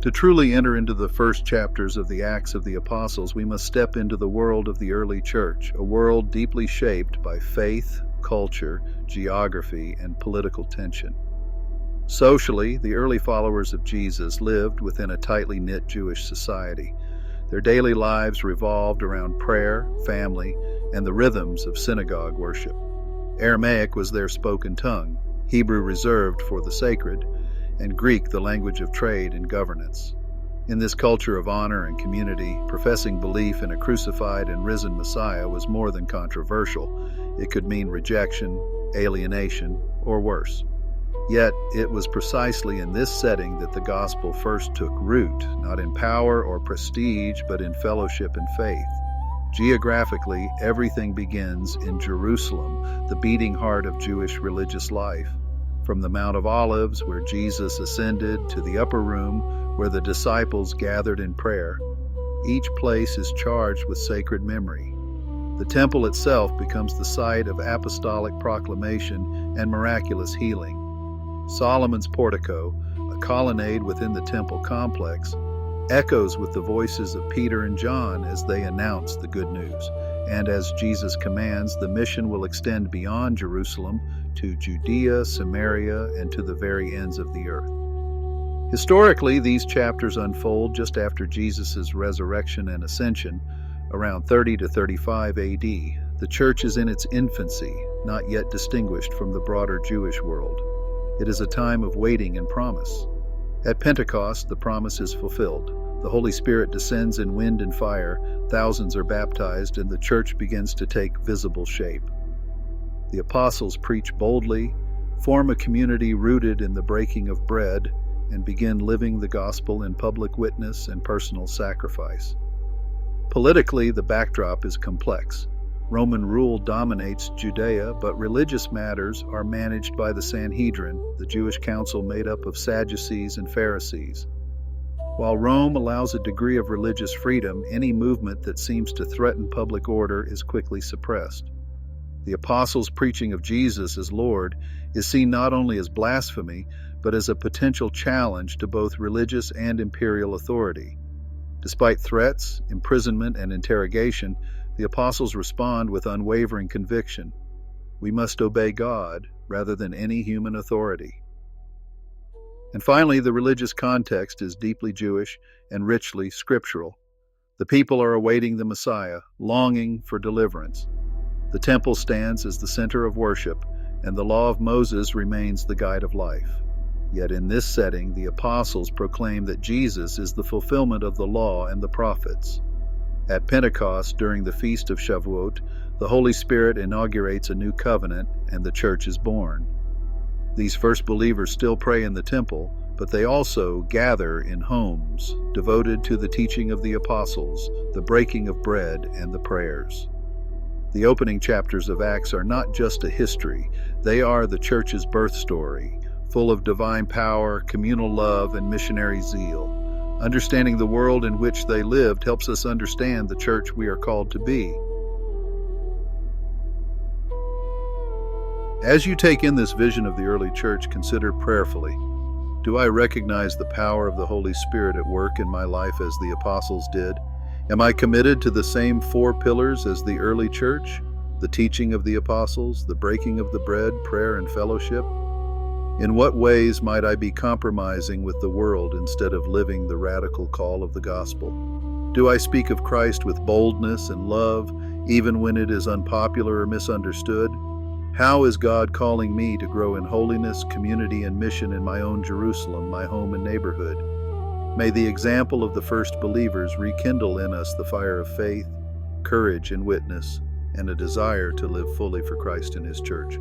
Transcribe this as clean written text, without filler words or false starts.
To truly enter into the first chapters of the Acts of the Apostles, we must step into the world of the early church, a world deeply shaped by faith, culture, geography, and political tension. Socially, the early followers of Jesus lived within a tightly knit Jewish society. Their daily lives revolved around prayer, family, and the rhythms of synagogue worship. Aramaic was their spoken tongue, Hebrew reserved for the sacred, and Greek the language of trade and governance. In this culture of honor and community, professing belief in a crucified and risen Messiah was more than controversial. It could mean rejection, alienation, or worse. Yet, it was precisely in this setting that the gospel first took root, not in power or prestige, but in fellowship and faith. Geographically, everything begins in Jerusalem, the beating heart of Jewish religious life. From the Mount of Olives, where Jesus ascended, to the upper room, where the disciples gathered in prayer, each place is charged with sacred memory. The temple itself becomes the site of apostolic proclamation and miraculous healing. Solomon's portico, a colonnade within the temple complex, echoes with the voices of Peter and John as they announce the good news. And as Jesus commands, the mission will extend beyond Jerusalem to Judea, Samaria, and to the very ends of the earth. Historically, these chapters unfold just after Jesus' resurrection and ascension, around 30 to 35 AD. The church is in its infancy, not yet distinguished from the broader Jewish world. It is a time of waiting and promise. At Pentecost, the promise is fulfilled. The Holy Spirit descends in wind and fire, thousands are baptized, and the church begins to take visible shape. The apostles preach boldly, form a community rooted in the breaking of bread, and begin living the gospel in public witness and personal sacrifice. Politically, the backdrop is complex. Roman rule dominates Judea, but religious matters are managed by the Sanhedrin, the Jewish council made up of Sadducees and Pharisees. While Rome allows a degree of religious freedom, any movement that seems to threaten public order is quickly suppressed. The apostles' preaching of Jesus as Lord is seen not only as blasphemy, but as a potential challenge to both religious and imperial authority. Despite threats, imprisonment, and interrogation, the apostles respond with unwavering conviction. We must obey God rather than any human authority. And finally, the religious context is deeply Jewish and richly scriptural. The people are awaiting the Messiah, longing for deliverance. The temple stands as the center of worship, and the law of Moses remains the guide of life. Yet in this setting, the apostles proclaim that Jesus is the fulfillment of the law and the prophets. At Pentecost, during the Feast of Shavuot, the Holy Spirit inaugurates a new covenant, and the church is born. These first believers still pray in the temple, but they also gather in homes, devoted to the teaching of the apostles, the breaking of bread, and the prayers. The opening chapters of Acts are not just a history, they are the church's birth story, full of divine power, communal love, and missionary zeal. Understanding the world in which they lived helps us understand the church we are called to be. As you take in this vision of the early church, consider prayerfully, do I recognize the power of the Holy Spirit at work in my life as the apostles did? Am I committed to the same four pillars as the early church? The teaching of the apostles, the breaking of the bread, prayer, and fellowship? In what ways might I be compromising with the world instead of living the radical call of the gospel? Do I speak of Christ with boldness and love, even when it is unpopular or misunderstood? How is God calling me to grow in holiness, community, and mission in my own Jerusalem, my home and neighborhood? May the example of the first believers rekindle in us the fire of faith, courage and witness, and a desire to live fully for Christ and His church.